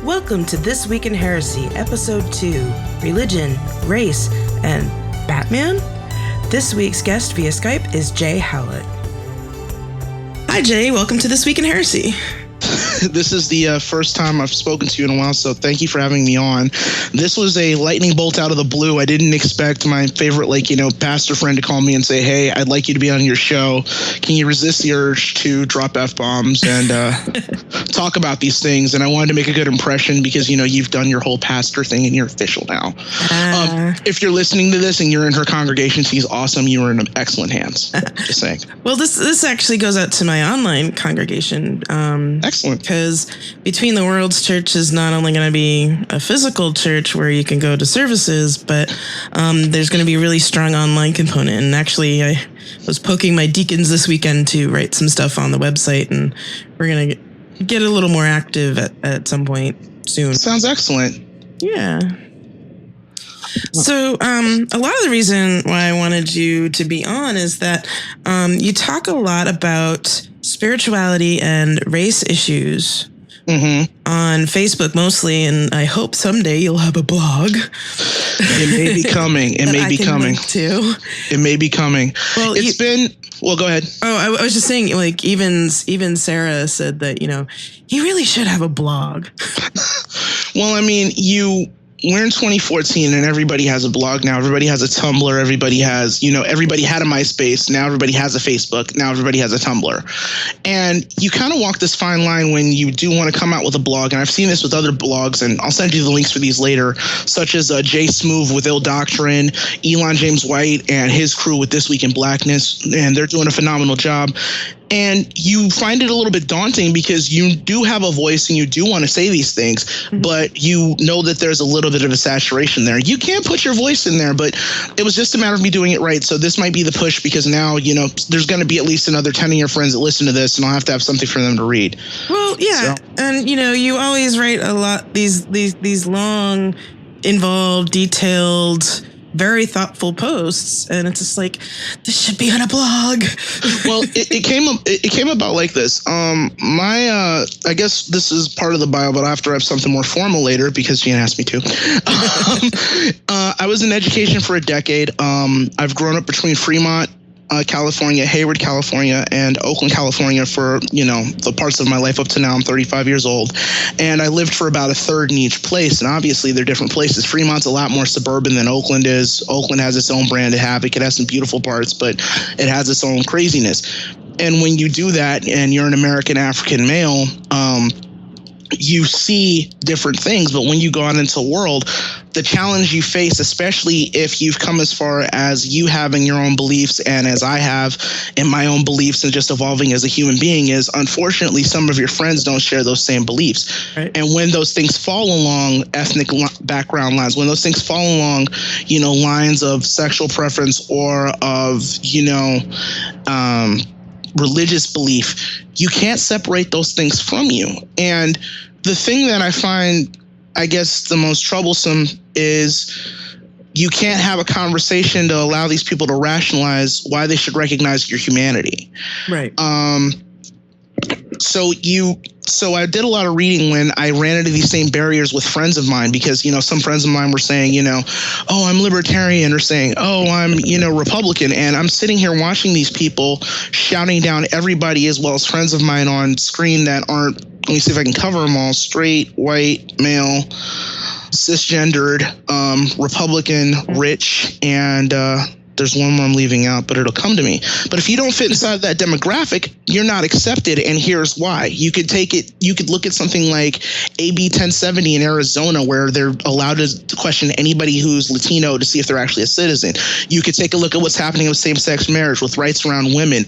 Welcome to This Week in Heresy, Episode 2, Religion, Race, and Batman? This week's guest via Skype is Jay Howlett. Hi Jay, welcome to This Week in Heresy. This is the first time I've spoken to you in a while, so thank you for having me on. This was a lightning bolt out of the blue. I didn't expect my favorite, pastor friend to call me and say, hey, I'd like you to be on your show. Can you resist the urge to drop F-bombs and talk about these things? And I wanted to make a good impression because, you've done your whole pastor thing and you're official now. If you're listening to this and you're in her congregation, she's awesome. You are in excellent hands. Just saying. Well, this actually goes out to my online congregation. Excellent. Because Between the Worlds Church is not only going to be a physical church where you can go to services, but there's going to be a really strong online component. And actually, I was poking my deacons this weekend to write some stuff on the website, and we're going to get a little more active at some point soon. Sounds excellent. Yeah. So a lot of the reason why I wanted you to be on is that you talk a lot about spirituality and race issues on Facebook mostly, and I hope someday you'll have a blog. It may be coming. It may be coming. Too. It may be coming. Well, Well, go ahead. Oh, I was just saying, even Sarah said that, he really should have a blog. Well, we're in 2014 and everybody has a blog now. Everybody has a Tumblr. Everybody has, everybody had a MySpace. Now everybody has a Facebook. Now everybody has a Tumblr. And you kind of walk this fine line when you do want to come out with a blog. And I've seen this with other blogs, and I'll send you the links for these later, such as Jay Smoove with Ill Doctrine, Elon James White and his crew with This Week in Blackness. And they're doing a phenomenal job. And you find it a little bit daunting because you do have a voice and you do want to say these things, but you know that there's a little bit of a saturation there. You can't put your voice in there, but it was just a matter of me doing it right. So this might be the push because now, there's going to be at least another 10 of your friends that listen to this, and I'll have to have something for them to read. Well, yeah. So. And, you always write a lot, these long, involved, detailed, very thoughtful posts, and it's just like, this should be on a blog. Well, it came about like this. I guess this is part of the bio, but after I have something more formal later because Gina asked me to. I was in education for a decade. I've grown up between Fremont, California, Hayward, California, and Oakland, California for, the parts of my life up to now. I'm 35 years old. And I lived for about a third in each place. And obviously they're different places. Fremont's a lot more suburban than Oakland is. Oakland has its own brand of havoc. It has some beautiful parts, but it has its own craziness. And when you do that and you're an American African male, you see different things, but when you go out into the world, the challenge you face, especially if you've come as far as you having your own beliefs and as I have in my own beliefs and just evolving as a human being, is unfortunately some of your friends don't share those same beliefs. Right. And when those things fall along ethnic background lines, when those things fall along, lines of sexual preference or of, religious belief, you can't separate those things from you. And the thing that I find, I guess, the most troublesome is you can't have a conversation to allow these people to rationalize why they should recognize your humanity. Right. So I did a lot of reading when I ran into these same barriers with friends of mine because, some friends of mine were saying, oh, I'm libertarian, or saying, oh, I'm, Republican. And I'm sitting here watching these people shouting down everybody as well as friends of mine on screen that aren't, let me see if I can cover them all, straight, white, male, cisgendered, Republican, rich, and there's one more I'm leaving out, but it'll come to me. But if you don't fit inside that demographic, you're not accepted, and here's why. You could look at something like AB 1070 in Arizona, where they're allowed to question anybody who's Latino to see if they're actually a citizen. You could take a look at what's happening with same-sex marriage, with rights around women.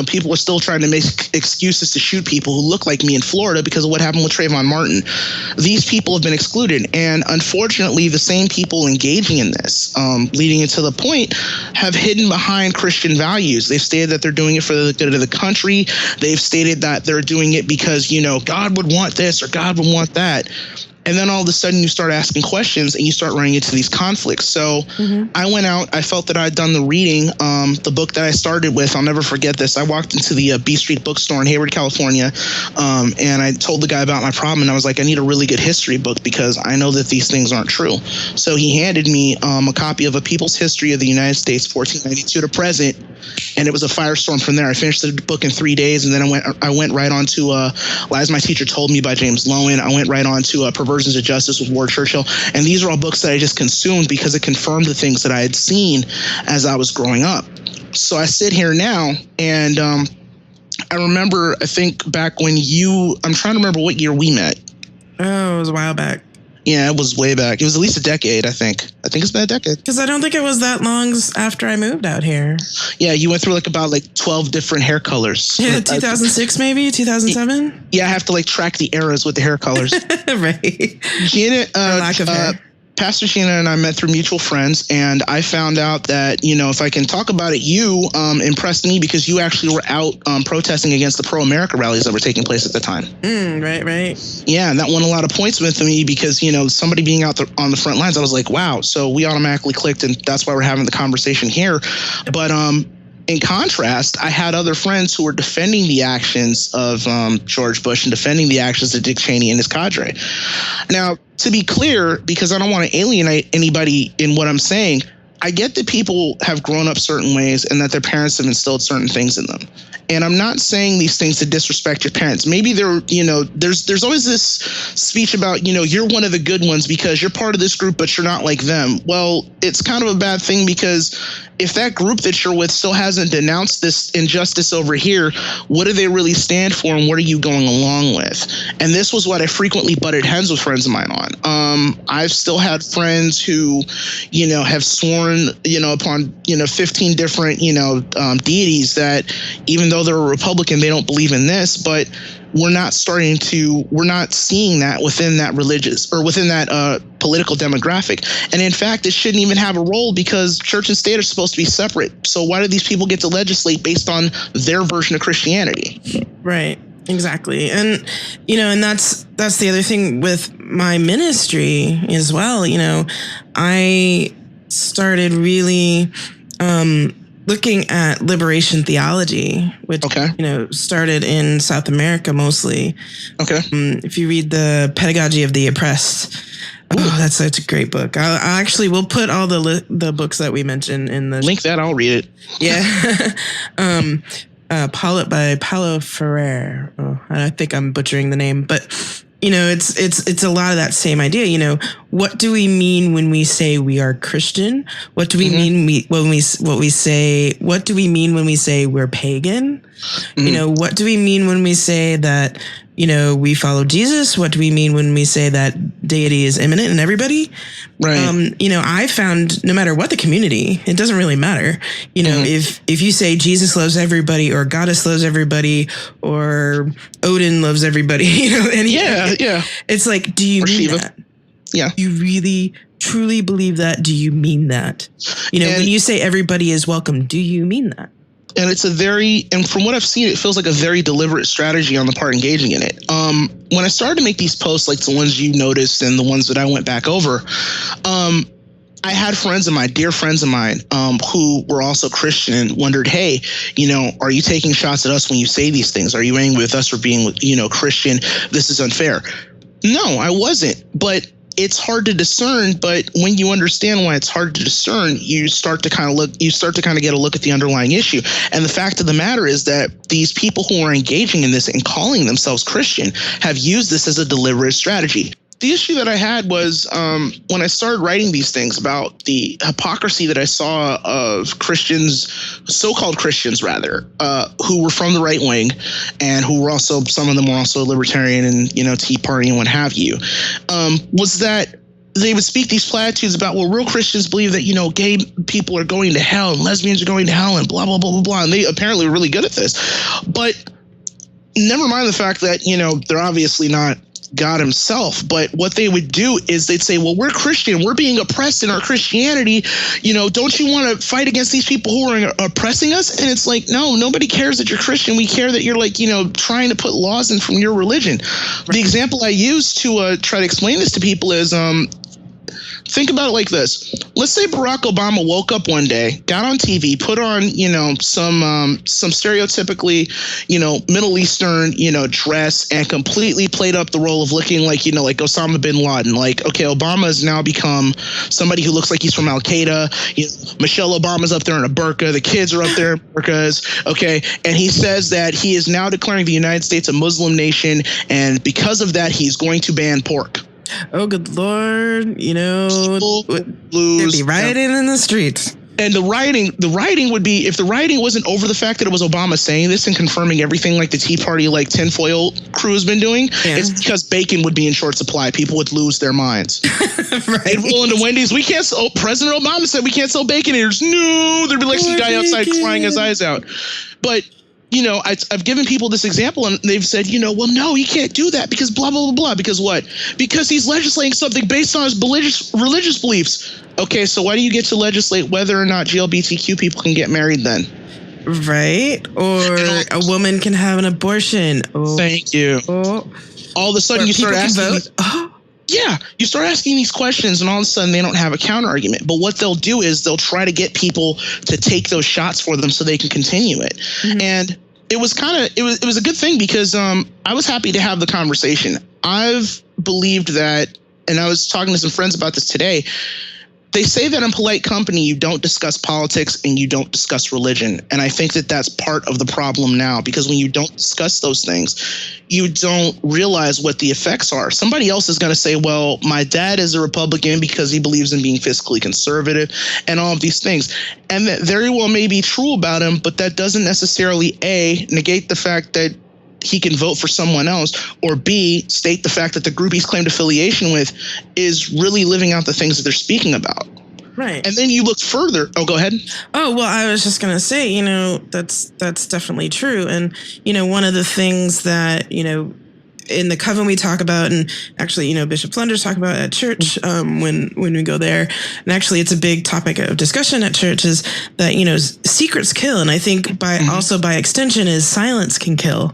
People are still trying to make excuses to shoot people who look like me in Florida because of what happened with Trayvon Martin. These people have been excluded, and unfortunately, the same people engaging in this, leading into the point, have hidden behind Christian values. They've stated that they're doing it for the good of the country. They've stated that they're doing it because, God would want this or God would want that. And then all of a sudden you start asking questions and you start running into these conflicts. So I went out, I felt that I'd done the reading. The book that I started with, I'll never forget this. I walked into the B Street bookstore in Hayward, California, and I told the guy about my problem. And I was like, I need a really good history book because I know that these things aren't true. So he handed me a copy of A People's History of the United States, 1492 to present. And it was a firestorm from there. I finished the book in 3 days. And then I went right on to Lies My Teacher Told Me by James Lowen. I went right on to Perversions of Justice with Ward Churchill. And these are all books that I just consumed because it confirmed the things that I had seen as I was growing up. So I sit here now and I remember, I think back when I'm trying to remember what year we met. Oh, it was a while back. Yeah, it was way back. It was at least a decade, I think. I think it's been a decade. Because I don't think it was that long after I moved out here. Yeah, you went through about 12 different hair colors. Yeah, 2006 maybe, 2007? Yeah, I have to track the eras with the hair colors. Right. Gina, lack of hair. Pastor Sheena and I met through mutual friends, and I found out that, if I can talk about it, you impressed me because you actually were out protesting against the pro-America rallies that were taking place at the time. Right. Yeah, and that won a lot of points with me because, somebody being out on the front lines, I was like, wow. So we automatically clicked, and that's why we're having the conversation here. But in contrast, I had other friends who were defending the actions of George Bush and defending the actions of Dick Cheney and his cadre. Now, to be clear, because I don't want to alienate anybody in what I'm saying, I get that people have grown up certain ways and that their parents have instilled certain things in them. And I'm not saying these things to disrespect your parents. Maybe there's always this speech about, you're one of the good ones because you're part of this group, but you're not like them. Well, it's kind of a bad thing because if that group that you're with still hasn't denounced this injustice over here, what do they really stand for and what are you going along with? And this was what I frequently butted heads with friends of mine on. I've still had friends who, have sworn, upon, 15 different, deities that even though they're a Republican, they don't believe in this, but we're not seeing that within that religious or within that political demographic. And in fact, it shouldn't even have a role because church and state are supposed to be separate. So why do these people get to legislate based on their version of Christianity? Right. Exactly. And, and that's the other thing with my ministry as well. I started really looking at liberation theology, which, started in South America mostly. Okay. If you read The Pedagogy of the Oppressed, that's such a great book. I actually will put all the books that we mentioned in the link that. I'll read it. Yeah. By Paulo Freire. Oh, I think I'm butchering the name, but it's a lot of that same idea. What do we mean when we say we are Christian? What do we mean what do we mean when we say we're pagan? What do we mean when we say that we follow Jesus? What do we mean when we say that deity is immanent in everybody? Right. I found no matter what the community, it doesn't really matter. If you say Jesus loves everybody or Goddess loves everybody or Odin loves everybody, it's like, do you mean Shiva. that? Yeah. You really truly believe that? Do you mean that? When you say everybody is welcome, do you mean that? And and from what I've seen, it feels like a very deliberate strategy on the part engaging in it. When I started to make these posts, like the ones you noticed and the ones that I went back over, I had friends of mine, dear friends of mine, who were also Christian and wondered, hey, are you taking shots at us when you say these things? Are you angry with us for being, Christian? This is unfair. No, I wasn't. But it's hard to discern, but when you understand why it's hard to discern, you start to kind of get a look at the underlying issue. And the fact of the matter is that these people who are engaging in this and calling themselves Christian have used this as a deliberate strategy. The issue that I had was when I started writing these things about the hypocrisy that I saw of Christians, so-called Christians rather, who were from the right wing and who were also, some of them were also libertarian and, Tea Party and what have you, was that they would speak these platitudes about, well, real Christians believe that, gay people are going to hell and lesbians are going to hell and blah, blah, blah, blah, blah. And they apparently were really good at this. But never mind the fact that, they're obviously not God himself. But what they would do is they'd say, well, we're Christian, we're being oppressed in our Christianity, don't you want to fight against these people who are oppressing us? And it's like, no, nobody cares that you're Christian. We care that you're like, trying to put laws in from your religion. Right. The example I use to try to explain this to people is think about it like this. Let's say Barack Obama woke up one day, got on TV, put on, some stereotypically, Middle Eastern, dress, and completely played up the role of looking like, like Osama bin Laden. Like, okay, Obama has now become somebody who looks like he's from Al Qaeda. Michelle Obama's up there in a burqa. The kids are up there in burqas. Okay. And he says that he is now declaring the United States a Muslim nation. And because of that, he's going to ban pork. Oh, good Lord. They'd be rioting in the streets. And the writing would be, if the writing wasn't over the fact that it was Obama saying this and confirming everything like the Tea Party, like tinfoil crew has been doing, it's because bacon would be in short supply. People would lose their minds. Right. They'd roll into Wendy's. We can't sell, President Obama said we can't sell bacon here. No, there'd be like some guy outside crying his eyes out. But I've given people this example and they've said, well, no, you can't do that because blah, blah, blah, blah. Because what? Because he's legislating something based on his religious beliefs. Okay, so why do you get to legislate whether or not GLBTQ people can get married then? Right. Or a woman can have an abortion. Oh. Thank you. Oh. All of a sudden you start asking. Yeah, you start asking these questions and all of a sudden they don't have a counter argument. But what they'll do is they'll try to get people to take those shots for them so they can continue it. Mm-hmm. And it was a good thing because I was happy to have the conversation. I've believed that, and I was talking to some friends about this today. They say that in polite company, you don't discuss politics and you don't discuss religion. And I think that that's part of the problem now, because when you don't discuss those things, you don't realize what the effects are. Somebody else is going to say, well, my dad is a Republican because he believes in being fiscally conservative and all of these things. And that very well may be true about him, but that doesn't necessarily, A, negate the fact that he can vote for someone else, or B, state the fact that the group he's claimed affiliation with is really living out the things that they're speaking about. Right. And then you look further. Oh, go ahead. Oh, well, I was just going to say, that's definitely true. And, one of the things that, in the coven we talk about, and actually, Bishop Flunders talk about at church when we go there, and actually it's a big topic of discussion at church, is that secrets kill, and I think also by extension is silence can kill.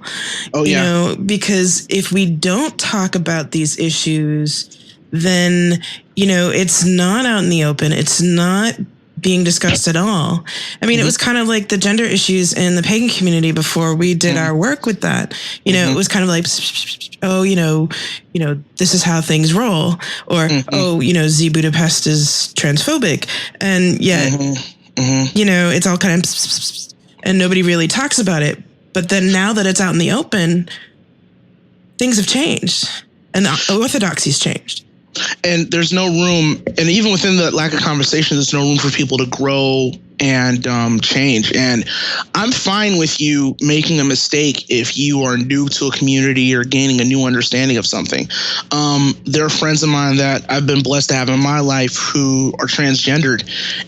Oh yeah. Because if we don't talk about these issues, then it's not out in the open. It's not being discussed at all. I mean, it was kind of like the gender issues in the pagan community before we did our work with that. It was kind of like, this is how things roll, or Z Budapest is transphobic, and yet, it's all kind of, and nobody really talks about it. But then now that it's out in the open, things have changed, and the orthodoxy's changed. And there's no room, and even within the lack of conversation, there's no room for people to grow and change. And I'm fine with you making a mistake if you are new to a community or gaining a new understanding of something. There are friends of mine that I've been blessed to have in my life who are transgendered,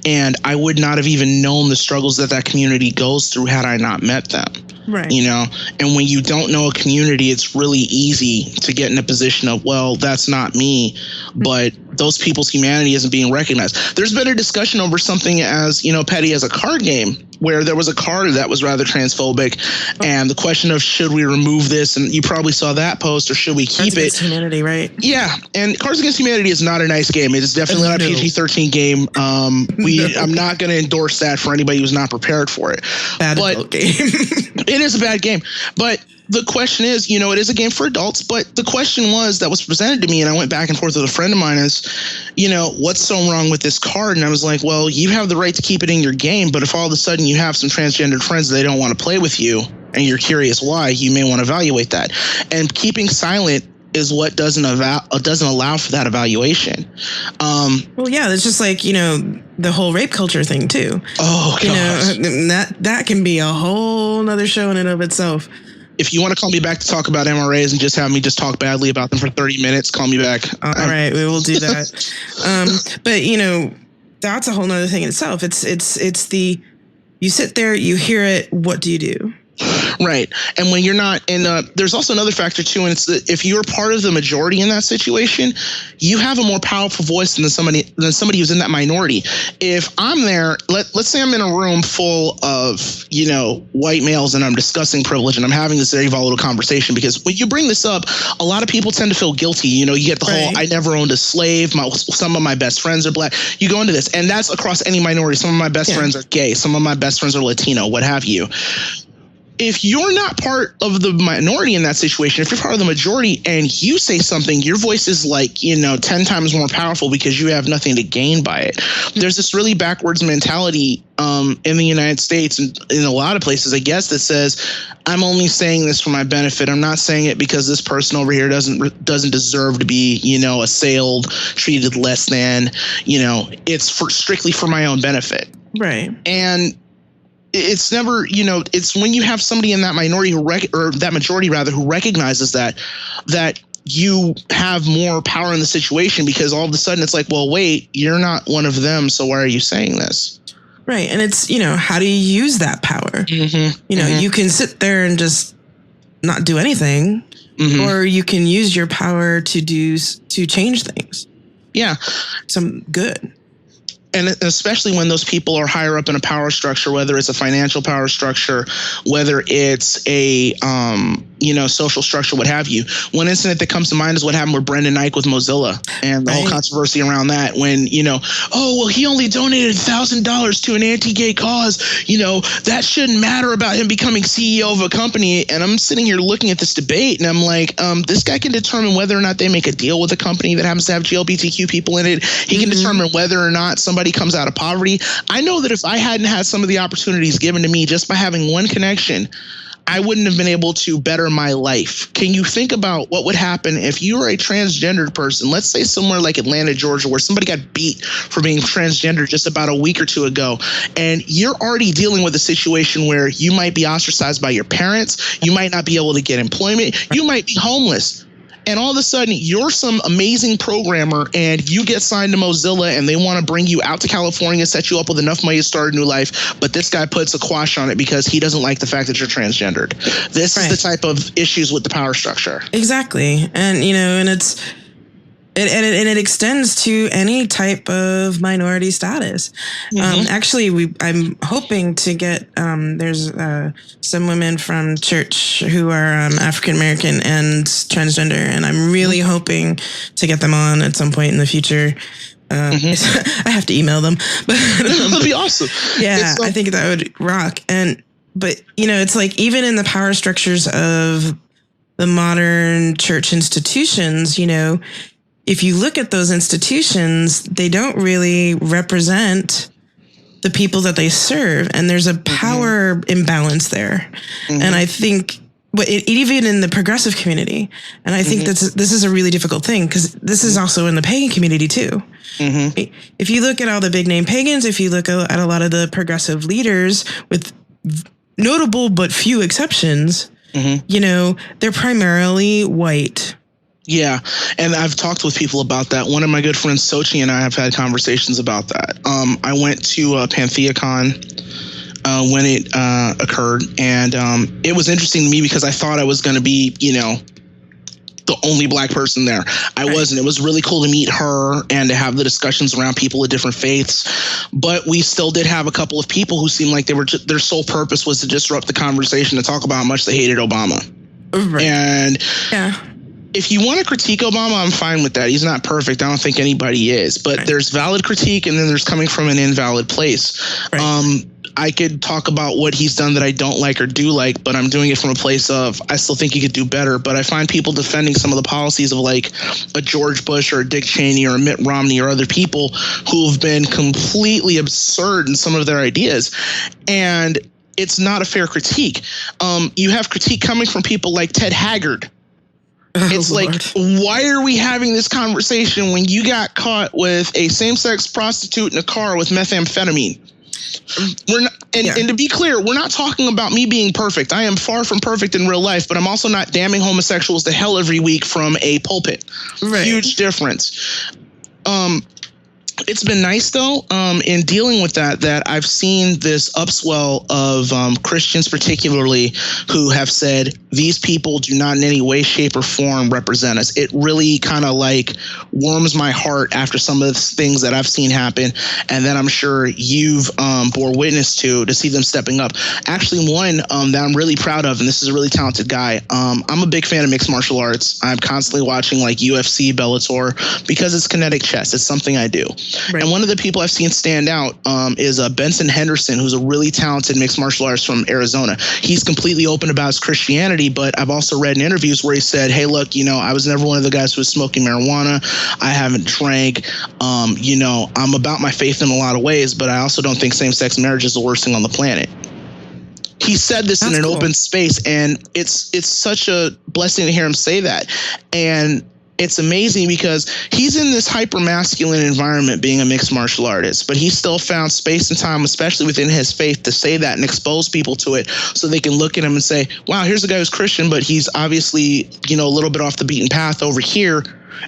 and I would not have even known the struggles that community goes through had I not met them. Right. And when you don't know a community, it's really easy to get in a position of, well, that's not me, but those people's humanity isn't being recognized. There's been a discussion over something as, petty as a card game, where there was a card that was rather transphobic, and the question of should we remove this, and you probably saw that post, or should we keep Cards Against Humanity, right? Yeah, and Cards Against Humanity is not a nice game. It is definitely not a PG-13 game. I'm not going to endorse that for anybody who's not prepared for it. Bad adult game. It is a bad game, but the question is, it is a game for adults, but the question that was presented to me, and I went back and forth with a friend of mine, is, what's so wrong with this card? And I was like, well, you have the right to keep it in your game, but if all of a sudden you have some transgendered friends that they don't want to play with you, and you're curious why, you may want to evaluate that. And keeping silent is what doesn't allow for that evaluation. Well, yeah, it's just like, the whole rape culture thing too. Oh, gosh. That can be a whole nother show in and of itself. If you want to call me back to talk about MRAs and just have me just talk badly about them for 30 minutes, call me back. All right, we will do that. But that's a whole nother thing in itself. It's you sit there, you hear it. What do you do? Right. And when you're not, and there's also another factor too, and it's that if you're part of the majority in that situation, you have a more powerful voice than somebody who's in that minority. If I'm there, let's say I'm in a room full of, white males, and I'm discussing privilege, and I'm having this very volatile conversation, because when you bring this up, a lot of people tend to feel guilty. You get the whole, I never owned a slave. Some of my best friends are black. You go into this, and that's across any minority. Some of my best friends are gay. Some of my best friends are Latino, what have you. If you're not part of the minority in that situation, if you're part of the majority and you say something, your voice is 10 times more powerful because you have nothing to gain by it. There's this really backwards mentality in the United States and in a lot of places, I guess, that says, I'm only saying this for my benefit. I'm not saying it because this person over here doesn't deserve to be, assailed, treated less than, it's strictly for my own benefit. Right. And it's never, it's when you have somebody in that minority or that majority rather, who recognizes that you have more power in the situation, because all of a sudden it's like, well, wait, you're not one of them, so why are you saying this? Right. And it's, how do you use that power? Mm-hmm. You can sit there and just not do anything, or you can use your power to change things. Yeah. Some good. And especially when those people are higher up in a power structure, whether it's a financial power structure, whether it's a, social structure, what have you. One incident that comes to mind is what happened with Brendan Eich with Mozilla and the whole controversy around that, when, he only donated $1,000 to an anti-gay cause. That shouldn't matter about him becoming CEO of a company. And I'm sitting here looking at this debate, and I'm like, this guy can determine whether or not they make a deal with a company that happens to have LGBTQ people in it. He can determine whether or not somebody comes out of poverty. I know that if I hadn't had some of the opportunities given to me just by having one connection, I wouldn't have been able to better my life. Can you think about what would happen if you were a transgendered person, let's say somewhere like Atlanta, Georgia, where somebody got beat for being transgender just about a week or two ago, and you're already dealing with a situation where you might be ostracized by your parents, you might not be able to get employment, you might be homeless. And all of a sudden, you're some amazing programmer, and you get signed to Mozilla, and they want to bring you out to California, set you up with enough money to start a new life. But this guy puts a quash on it because he doesn't like the fact that you're transgendered. This is the type of issues with the power structure. Exactly. And, and it extends to any type of minority status. Actually, I'm hoping to get, there's some women from church who are African American and transgender, and I'm really hoping to get them on at some point in the future. I have to email them, but that'd be awesome. Yeah, I think that would rock. But it's like, even in the power structures of the modern church institutions, if you look at those institutions, they don't really represent the people that they serve. And there's a power imbalance there. And I think, even in the progressive community, and I think this is a really difficult thing, because this is also in the pagan community too. If you look at all the big name pagans, if you look at a lot of the progressive leaders, with notable but few exceptions, they're primarily white. Yeah, and I've talked with people about that. One of my good friends, Sochi, and I have had conversations about that. I went to PantheaCon when it occurred, and it was interesting to me because I thought I was going to be, the only black person there. I wasn't. It was really cool to meet her and to have the discussions around people of different faiths. But we still did have a couple of people who seemed like their sole purpose was to disrupt the conversation, to talk about how much they hated Obama. And if you want to critique Obama, I'm fine with that. He's not perfect. I don't think anybody is. But there's valid critique, and then there's coming from an invalid place. I could talk about what he's done that I don't like or do like, but I'm doing it from a place of, I still think he could do better. But I find people defending some of the policies of like a George Bush or a Dick Cheney or a Mitt Romney or other people who have been completely absurd in some of their ideas. And it's not a fair critique. You have critique coming from people like Ted Haggard. It's like, why are we having this conversation when you got caught with a same-sex prostitute in a car with methamphetamine? We're not, and to be clear, we're not talking about me being perfect. I am far from perfect in real life, but I'm also not damning homosexuals to hell every week from a pulpit. Huge difference. It's been nice though, in dealing with that I've seen this upswell of Christians particularly who have said these people do not in any way, shape, or form represent us. It really kind of like warms my heart after some of the things that I've seen happen, and then I'm sure you've bore witness to see them stepping up. Actually, one that I'm really proud of, and this is a really talented guy. I'm a big fan of mixed martial arts. I'm constantly watching like UFC, Bellator, because it's kinetic chess. It's something I do. Right. And one of the people I've seen stand out is Benson Henderson, who's a really talented mixed martial artist from Arizona. He's completely open about his Christianity, but I've also read in interviews where he said, hey, look, I was never one of the guys who was smoking marijuana. I haven't drank. I'm about my faith in a lot of ways, but I also don't think same-sex marriage is the worst thing on the planet. He said this in an open space, and it's such a blessing to hear him say that. And it's amazing because he's in this hyper masculine environment being a mixed martial artist, but he still found space and time, especially within his faith, to say that and expose people to it so they can look at him and say, wow, here's a guy who's Christian, but he's obviously, a little bit off the beaten path over here.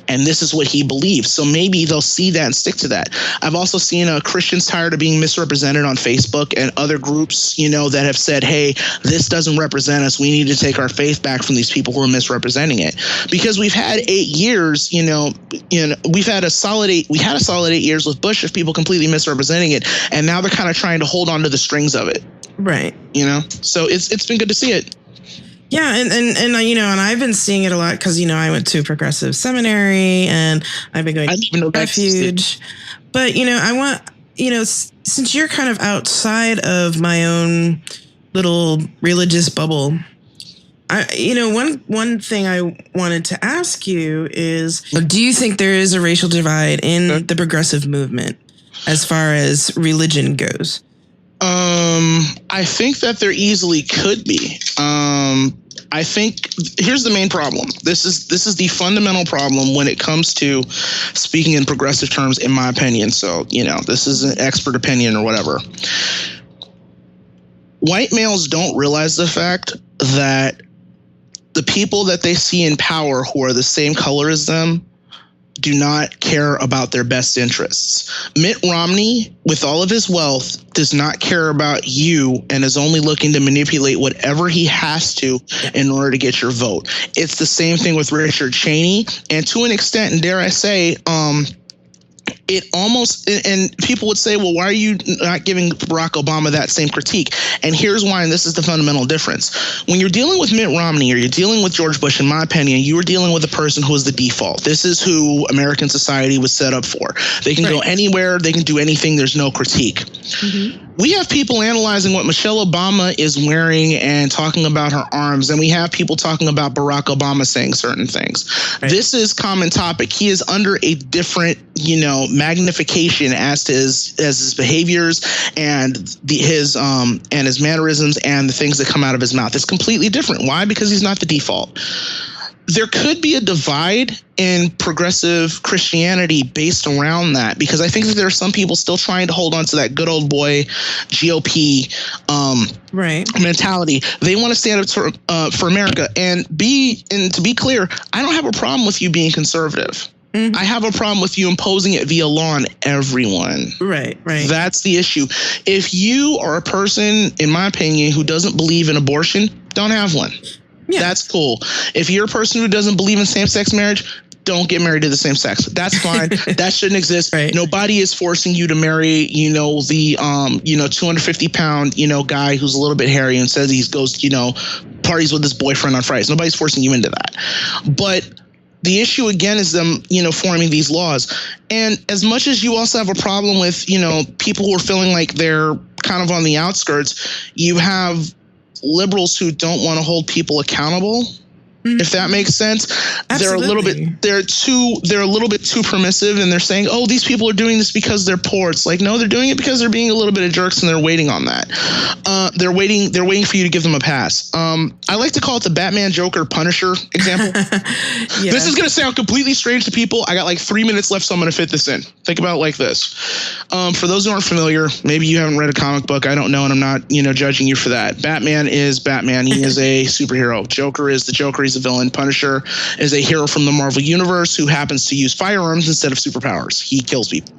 And this is what he believes. So maybe they'll see that and stick to that. I've also seen Christians tired of being misrepresented on Facebook and other groups, that have said, hey, this doesn't represent us. We need to take our faith back from these people who are misrepresenting it. Because we've had 8 years, we've had a solid 8 years with Bush of people completely misrepresenting it. And now they're kind of trying to hold on to the strings of it. Right. So it's been good to see it. Yeah, and I've been seeing it a lot because I went to progressive seminary and I've been going to Refuge. But I want since you're kind of outside of my own little religious bubble, one thing I wanted to ask you is, do you think there is a racial divide in the progressive movement as far as religion goes? I think that there easily could be. I think here's the main problem. This is the fundamental problem when it comes to speaking in progressive terms, in my opinion. So, this is an expert opinion or whatever. White males don't realize the fact that the people that they see in power who are the same color as them do not care about their best interests. Mitt Romney, with all of his wealth, does not care about you and is only looking to manipulate whatever he has to in order to get your vote. It's the same thing with Richard Cheney, and to an extent, and dare I say, it almost, and people would say, well, why are you not giving Barack Obama that same critique? And here's why, and this is the fundamental difference. When you're dealing with Mitt Romney or you're dealing with George Bush, in my opinion, you are dealing with a person who is the default. This is who American society was set up for. They can go anywhere, they can do anything, there's no critique. Mm-hmm. We have people analyzing what Michelle Obama is wearing and talking about her arms, and we have people talking about Barack Obama saying certain things. Right. This is common topic. He is under a different, magnification as to his behaviors and his mannerisms and the things that come out of his mouth. It's completely different. Why? Because he's not the default. There could be a divide in progressive Christianity based around that, because I think that there are some people still trying to hold on to that good old boy GOP mentality. They want to stand up for America. And to be clear, I don't have a problem with you being conservative. Mm-hmm. I have a problem with you imposing it via law on everyone. Right. That's the issue. If you are a person, in my opinion, who doesn't believe in abortion, don't have one. Yeah. That's cool. If you're a person who doesn't believe in same-sex marriage, don't get married to the same sex. That's fine. That shouldn't exist. Right. Nobody is forcing you to marry, the 250-pound, guy who's a little bit hairy and says he goes, parties with his boyfriend on Fridays. Nobody's forcing you into that. But the issue again is them, forming these laws. And as much as you also have a problem with, people who are feeling like they're kind of on the outskirts, you have liberals who don't want to hold people accountable. If that makes sense. Absolutely. They're a little bit too permissive, and they're saying, oh, these people are doing this because they're poor. It's like, no, they're doing it because they're being a little bit of jerks, and they're waiting on that. They're waiting for you to give them a pass. I like to call it the Batman Joker Punisher example. Yeah. This is going to sound completely strange to people. I got like 3 minutes left, so I'm going to fit this in. Think about it like this. For those who aren't familiar, maybe you haven't read a comic book. I don't know, and I'm not, judging you for that. Batman is Batman. He is a superhero. Joker is the Joker. He's a villain. Punisher is a hero from the Marvel Universe who happens to use firearms instead of superpowers. He kills people.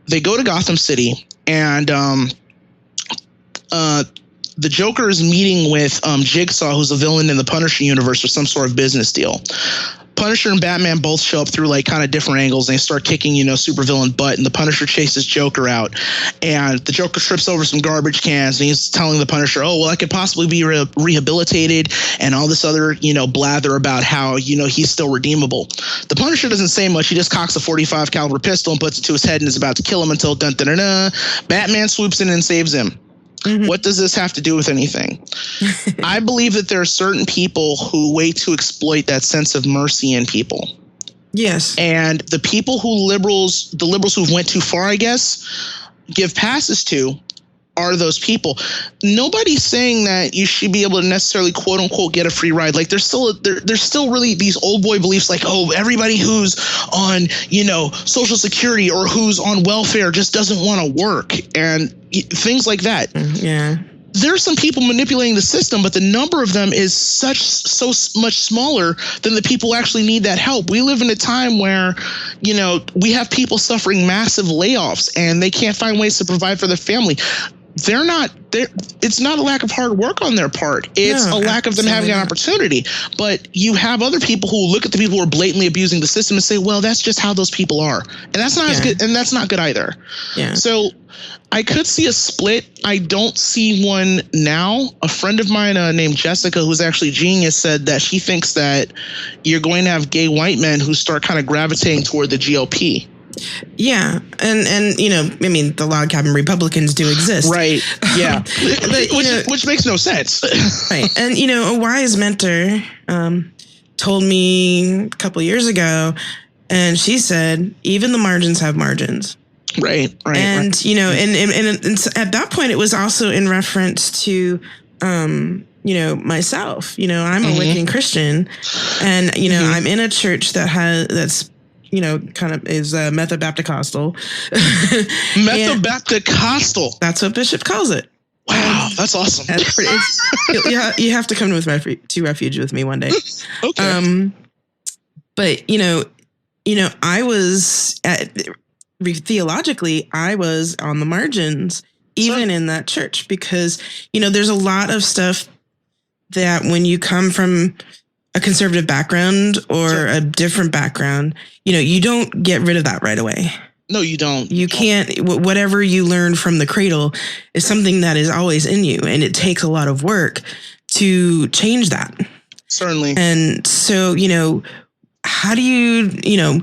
they go to Gotham City, and the Joker is meeting with Jigsaw, who's a villain in the Punisher universe, for some sort of business deal. Punisher and Batman both show up through like kind of different angles, and they start kicking, supervillain butt, and the Punisher chases Joker out, and the Joker trips over some garbage cans, and he's telling the Punisher, oh, well, I could possibly be rehabilitated, and all this other, blather about how, he's still redeemable. The Punisher doesn't say much. He just cocks a 45 caliber pistol and puts it to his head and is about to kill him until dun-dun-dun-dun. Batman swoops in and saves him. Mm-hmm. What does this have to do with anything? I believe that there are certain people who wait to exploit that sense of mercy in people. Yes. And the people the liberals who went too far, I guess, give passes to are those people. Nobody's saying that you should be able to necessarily quote unquote get a free ride. Like there's still really these old boy beliefs like, oh, everybody who's on, Social Security or who's on welfare just doesn't want to work and things like that. Yeah. There's some people manipulating the system, but the number of them is so much smaller than the people who actually need that help. We live in a time where, we have people suffering massive layoffs and they can't find ways to provide for their family. It's not a lack of hard work on their part. It's a lack of them having an opportunity. But you have other people who look at the people who are blatantly abusing the system and say, well, that's just how those people are. And that's not as good. And that's not good either. Yeah. So I could see a split. I don't see one now. A friend of mine named Jessica, who's actually genius, said that she thinks that you're going to have gay white men who start kind of gravitating toward the GOP. Yeah, and the log cabin Republicans do exist, right? Yeah, but, which makes no sense, right? And a wise mentor told me a couple years ago, and she said, even the margins have margins. Right. And and at that point, it was also in reference to myself. I'm a Wiccan Christian, and I'm in a church that's kind of is Methodbapticostal. Methodbapticostal. That's what Bishop calls it. Wow, that's awesome. You have to come to refuge with me one day. Okay. But I was theologically, I was on the margins, even in that church, because there's a lot of stuff that when you come from a conservative background or a different background, you don't get rid of that right away. No, you don't. You can't. Whatever you learn from the cradle is something that is always in you, and it takes a lot of work to change that. Certainly. And so, how do you,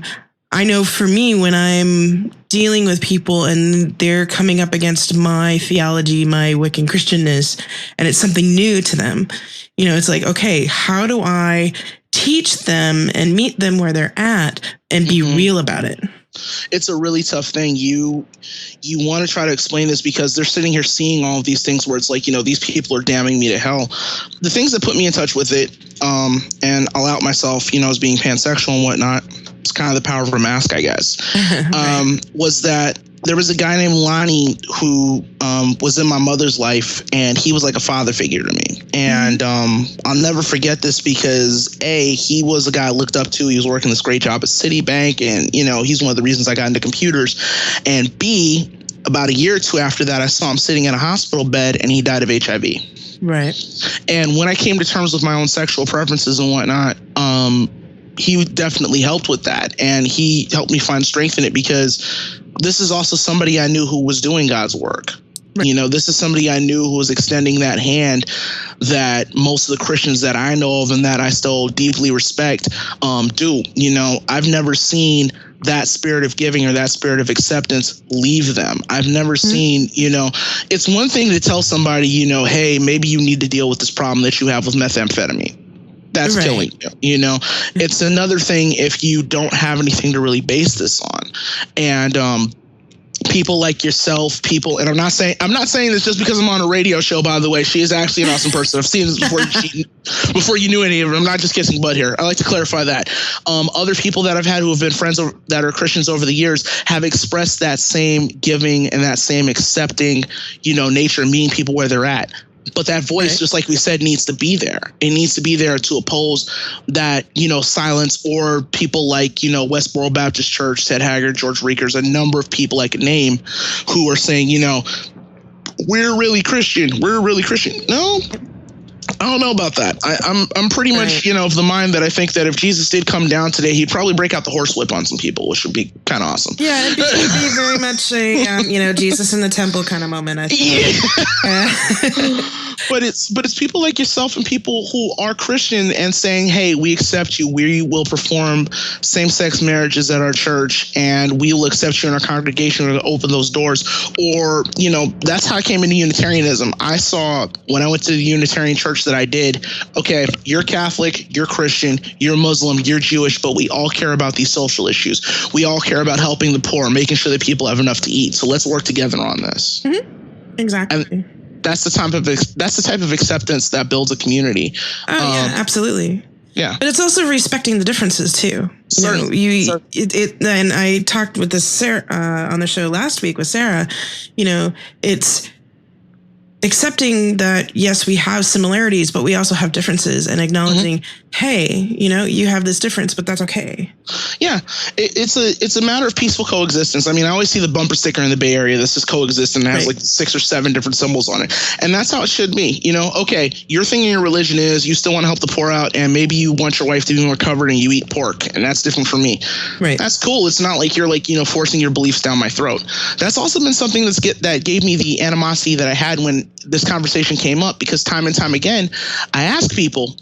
I know for me, when I'm dealing with people and they're coming up against my theology, my Wiccan Christianness, and it's something new to them, it's like, okay, how do I teach them and meet them where they're at and be real about it? It's a really tough thing. You want to try to explain this because they're sitting here seeing all of these things where it's like, these people are damning me to hell. The things that put me in touch with it, and I'll out myself, as being pansexual and whatnot. It's kind of the power of a mask, I guess. Right. Was that there was a guy named Lonnie who was in my mother's life, and he was like a father figure to me. And I'll never forget this because A, he was a guy I looked up to. He was working this great job at Citibank, and he's one of the reasons I got into computers. And B, about a year or two after that, I saw him sitting in a hospital bed, and he died of HIV. Right. And when I came to terms with my own sexual preferences and whatnot, he definitely helped with that, and he helped me find strength in it because this is also somebody I knew who was doing God's work. Right. This is somebody I knew who was extending that hand that most of the Christians that I know of and that I still deeply respect do. I've never seen that spirit of giving or that spirit of acceptance leave them. I've never seen, it's one thing to tell somebody, hey, maybe you need to deal with this problem that you have with methamphetamine. That's right. Killing you, It's another thing if you don't have anything to really base this on. And people like yourself, and I'm not saying this just because I'm on a radio show, by the way. She is actually an awesome person. I've seen this before you knew any of it. I'm not just kissing butt here. I like to clarify that. Other people that I've had who have been friends that are Christians over the years have expressed that same giving and that same accepting, nature, meeting people where they're at. But that voice, just like we said, needs to be there. It needs to be there to oppose that, silence, or people like, Westboro Baptist Church, Ted Haggard, George Reekers, a number of people I could name who are saying, we're really Christian. We're really Christian. No, I don't know about that. I'm pretty much, of the mind that I think that if Jesus did come down today, he'd probably break out the horsewhip on some people, which would be kind of awesome. Yeah, it'd be very much a, Jesus in the temple kind of moment, I think. Yeah. But it's people like yourself and people who are Christian and saying, hey, we accept you. We will perform same-sex marriages at our church, and we will accept you in our congregation. We're going to open those doors. Or, that's how I came into Unitarianism. I saw when I went to the Unitarian church that I did, okay, you're Catholic, you're Christian, you're Muslim, you're Jewish, but we all care about these social issues. We all care about helping the poor, making sure that people have enough to eat. So let's work together on this. Mm-hmm. Exactly. And that's the type of acceptance that builds a community. Oh, yeah, absolutely. Yeah. But it's also respecting the differences too. And I talked with this Sarah on the show last week with Sarah. It's accepting that, yes, we have similarities, but we also have differences, and acknowledging, hey, you have this difference, but that's okay. Yeah, it's a matter of peaceful coexistence. I mean, I always see the bumper sticker in the Bay Area that says coexistent and has like 6 or 7 different symbols on it. And that's how it should be. Okay, your thing in your religion is you still want to help the poor out, and maybe you want your wife to be more covered and you eat pork, and that's different from me. Right. That's cool. It's not like you're forcing your beliefs down my throat. That's also been something that gave me the animosity that I had when this conversation came up, because time and time again, I ask people,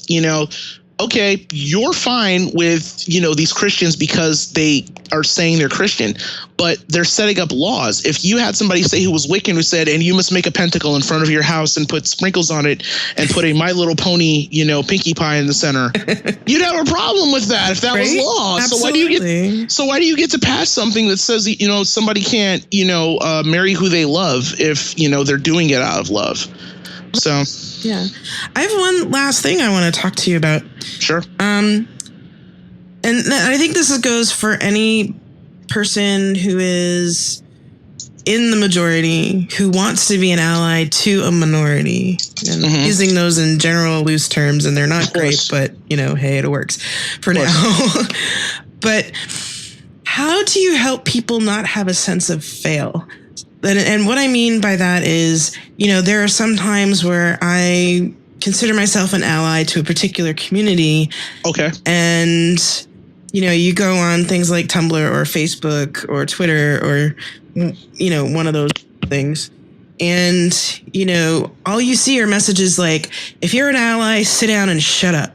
okay, you're fine with, these Christians because they are saying they're Christian, but they're setting up laws. If you had somebody say who was Wiccan who said, and you must make a pentacle in front of your house and put sprinkles on it and put a My Little Pony, Pinkie Pie in the center, you'd have a problem with that if that was law. Absolutely. So why do you get to pass something that says, somebody can't, marry who they love if, they're doing it out of love? So, yeah, I have one last thing I want to talk to you about. Sure. And I think this goes for any person who is in the majority who wants to be an ally to a minority, and using those in general loose terms, and they're not great, but hey, it works for now. But how do you help people not have a sense of fail? And what I mean by that is, there are some times where I consider myself an ally to a particular community. Okay. And, you go on things like Tumblr or Facebook or Twitter or, one of those things. And, all you see are messages like, if you're an ally, sit down and shut up.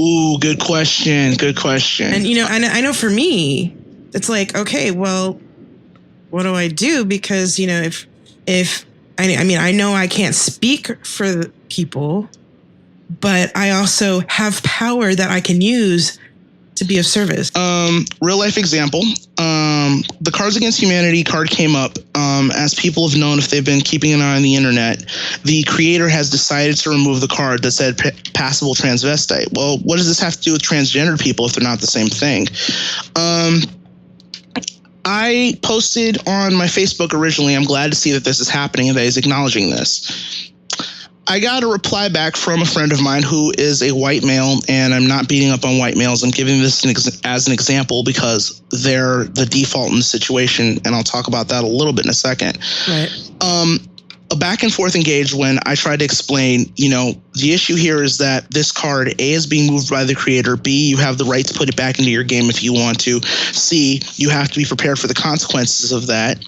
Ooh, good question. Good question. And, I know for me, it's like, okay, well, what do I do? Because, if I know I can't speak for the people, but I also have power that I can use to be of service. Real life example. The Cards Against Humanity card came up. As people have known, if they've been keeping an eye on the internet, the creator has decided to remove the card that said passable transvestite. Well, what does this have to do with transgender people if they're not the same thing? I posted on my Facebook originally, I'm glad to see that this is happening and that he's acknowledging this. I got a reply back from a friend of mine who is a white male, and I'm not beating up on white males. I'm giving this as an example because they're the default in the situation, and I'll talk about that a little bit in a second. Right. A back and forth engaged when I tried to explain, the issue here is that this card, A, is being moved by the creator. B, you have the right to put it back into your game if you want to. C, you have to be prepared for the consequences of that.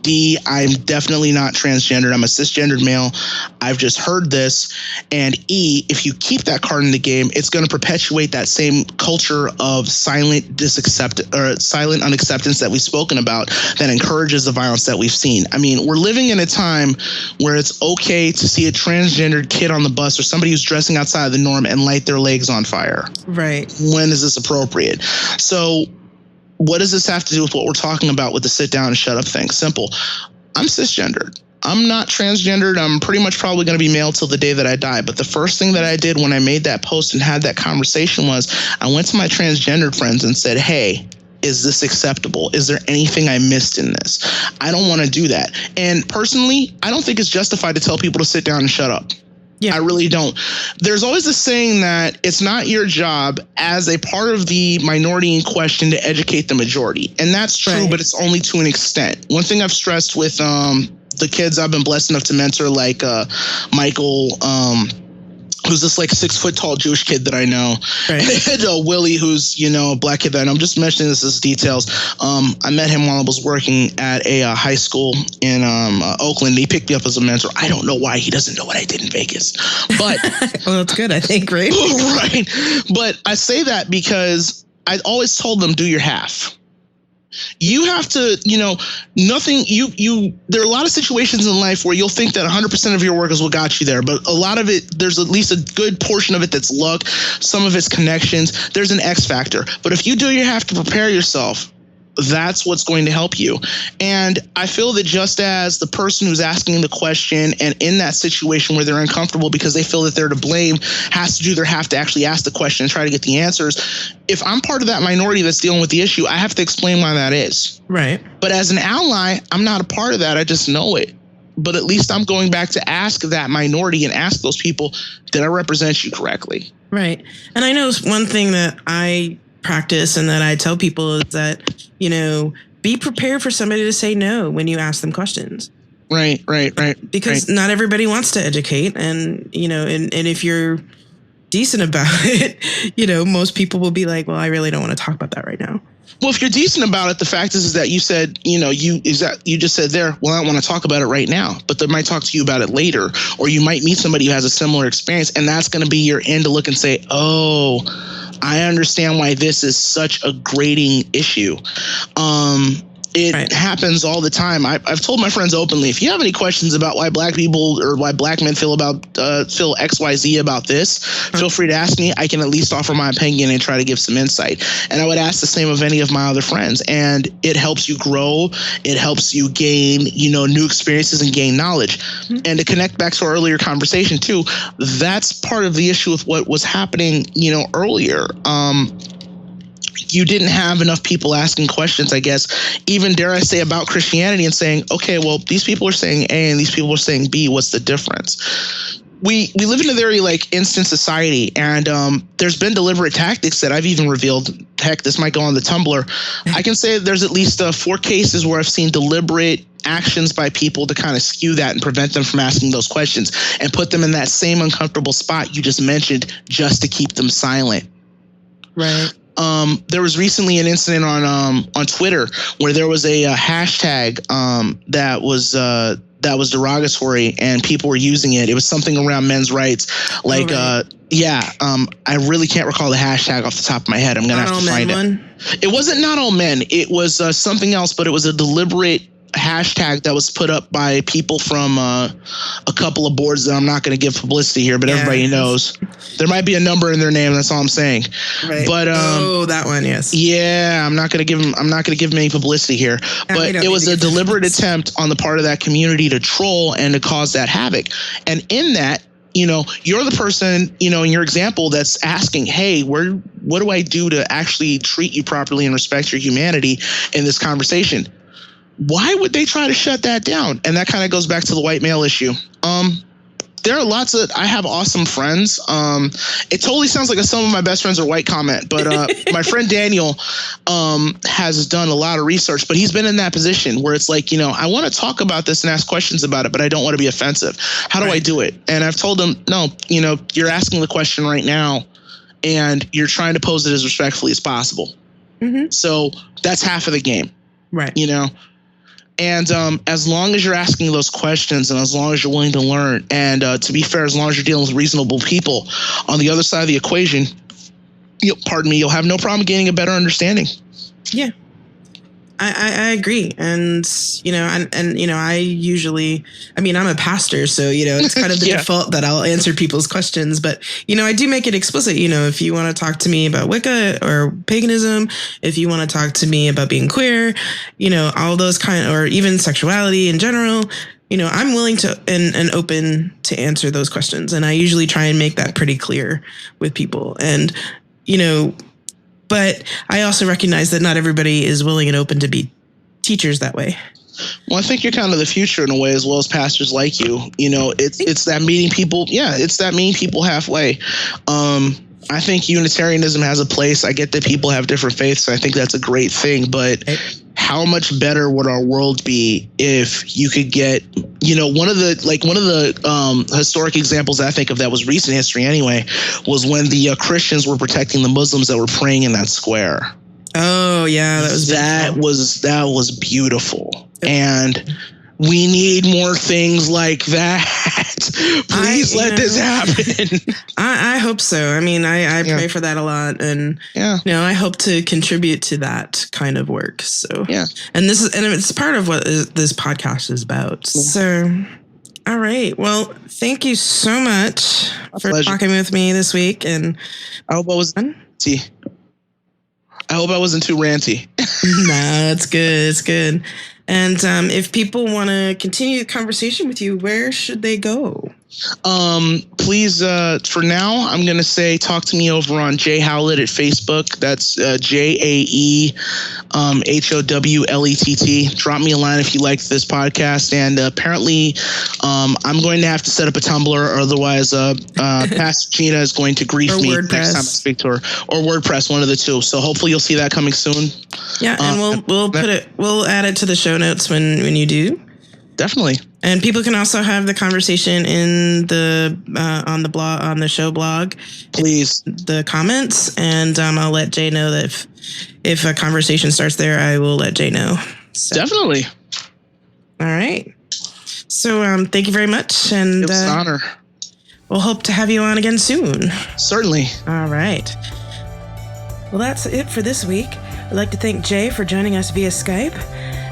D, I'm definitely not transgendered. I'm a cisgendered male. I've just heard this. And E, if you keep that card in the game, it's going to perpetuate that same culture of silent unacceptance that we've spoken about that encourages the violence that we've seen. I mean, we're living in a time where it's okay to see a transgendered kid on the bus or somebody who's dressing outside of the norm and light their legs on fire. Right. When is this appropriate? So what does this have to do with what we're talking about with the sit down and shut up thing? Simple. I'm cisgendered. I'm not transgendered. I'm pretty much probably going to be male till the day that I die. But the first thing that I did when I made that post and had that conversation was I went to my transgendered friends and said, hey, is this acceptable? Is there anything I missed in this? I don't want to do that. And personally, I don't think it's justified to tell people to sit down and shut up. Yeah. I really don't. There's always this saying that it's not your job as a part of the minority in question to educate the majority. And that's true, right, but it's only to an extent. One thing I've stressed with the kids I've been blessed enough to mentor, like Michael, who's this like 6 foot tall Jewish kid that I know, right, and Willie, who's, you know, a black kid that I know. I'm just mentioning this as details. I met him while I was working at a high school in Oakland. He picked me up as a mentor. I don't know why he doesn't know what I did in Vegas, but well, that's good, I think, right? Right. But I say that because I always told them, do your half. You have to, you know, nothing, there are a lot of situations in life where you'll think that 100% of your work is what got you there. But a lot of it, there's at least a good portion of it that's luck. Some of it's connections. There's an X factor. But if you do your half to prepare yourself, that's what's going to help you. And I feel that just as the person who's asking the question and in that situation where they're uncomfortable because they feel that they're to blame has to do their half to actually ask the question and try to get the answers, if I'm part of that minority that's dealing with the issue, I have to explain why that is. Right. But as an ally, I'm not a part of that. I just know it. But at least I'm going back to ask that minority and ask those people, did I represent you correctly? Right. And I know one thing that I practice and that I tell people is that, you know, be prepared for somebody to say no when you ask them questions. Right. Because not everybody wants to educate. And, you know, and if you're decent about it, you know, most people will be like, well, I really don't want to talk about that right now. Well, if you're decent about it, the fact is that you said, you know, you just said there, well, I don't want to talk about it right now, but they might talk to you about it later, or you might meet somebody who has a similar experience, and that's going to be your end to look and say, oh, I understand why this is such a grating issue. It happens all the time. I've told my friends openly, if you have any questions about why black people or why black men feel XYZ about this, feel free to ask me. I can at least offer my opinion and try to give some insight. And I would ask the same of any of my other friends. And it helps you grow. It helps you gain, you know, new experiences and gain knowledge. Mm-hmm. And to connect back to our earlier conversation too, that's part of the issue with what was happening, you know, earlier. You didn't have enough people asking questions, I guess, even dare I say about Christianity and saying, okay, well, these people are saying A and these people are saying B. What's the difference? We live in a very like instant society, and there's been deliberate tactics that I've even revealed. Heck, this might go on the Tumblr. I can say there's at least 4 cases where I've seen deliberate actions by people to kind of skew that and prevent them from asking those questions and put them in that same uncomfortable spot you just mentioned just to keep them silent. Right. There was recently an incident on Twitter where there was a hashtag that was derogatory and people were using it. It was something around men's rights, like I really can't recall the hashtag off the top of my head. I'm gonna have to find it. It wasn't not all men. It was something else, but it was a deliberate hashtag that was put up by people from a couple of boards that I'm not going to give publicity here, but everybody knows. There might be a number in their name. That's all I'm saying. Right. But that one, yes. Yeah, I'm not going to give them any publicity here. But it was a deliberate attempt on the part of that community to troll and to cause that havoc. And in that, you know, you're the person, you know, in your example that's asking, hey, what do I do to actually treat you properly and respect your humanity in this conversation? Why would they try to shut that down? And that kind of goes back to the white male issue. There are I have awesome friends. It totally sounds like some of my best friends are white comment, but my friend Daniel has done a lot of research, but he's been in that position where it's like, you know, I want to talk about this and ask questions about it, but I don't want to be offensive. How do I do it? And I've told him, no, you know, you're asking the question right now and you're trying to pose it as respectfully as possible. Mm-hmm. So that's half of the game. Right. You know? And as long as you're asking those questions and as long as you're willing to learn, and to be fair, as long as you're dealing with reasonable people on the other side of the equation, you'll have no problem gaining a better understanding. Yeah, I agree. And, you know, and you know, I'm a pastor, so, you know, it's kind of the default that I'll answer people's questions. But, you know, I do make it explicit. You know, if you want to talk to me about Wicca or paganism, if you want to talk to me about being queer, you know, all those or even sexuality in general, you know, I'm willing to and open to answer those questions. And I usually try and make that pretty clear with people. And, you know, But I also recognize that not everybody is willing and open to be teachers that way. Well, I think you're kind of the future in a way, as well as pastors like you. You know, it's that meeting people. Yeah, it's that meeting people halfway. I think Unitarianism has a place. I get that people have different faiths. I think that's a great thing. But how much better would our world be if you could get, you know, one of the historic examples I think of that was recent history anyway, was when the Christians were protecting the Muslims that were praying in that square. Oh yeah, that was beautiful. And we need more things like that. Please let this happen. I hope so. I mean, I pray for that a lot, and you know, I hope to contribute to that kind of work. So and it's part of what this podcast is about. So, all right. Well, thank you so much for talking with me this week, and I hope I wasn't too ranty. No, it's good. It's good. And if people want to continue the conversation with you, where should they go? Please, for now, I'm going to say talk to me over on Jay Howlett at Facebook. That's JAEHOWLETT. Drop me a line if you liked this podcast. And apparently, I'm going to have to set up a Tumblr, or otherwise, Pastor Gina is going to grief me next time I speak to her, or WordPress, one of the two. So hopefully, you'll see that coming soon. Yeah, and we'll add it to the show notes when you do. Definitely. And people can also have the conversation in the on the show blog. Please, the comments, and I'll let Jay know that if a conversation starts there, I will let Jay know. So. Definitely. All right. So thank you very much, and it was an honor. We'll hope to have you on again soon. Certainly. All right. Well, that's it for this week. I'd like to thank Jay for joining us via Skype,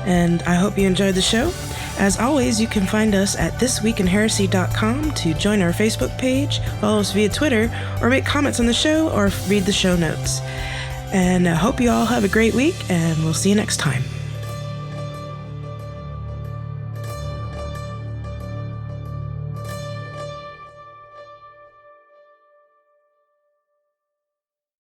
and I hope you enjoyed the show. As always, you can find us at thisweekinheresy.com to join our Facebook page, follow us via Twitter, or make comments on the show, or read the show notes. And I hope you all have a great week, and we'll see you next time.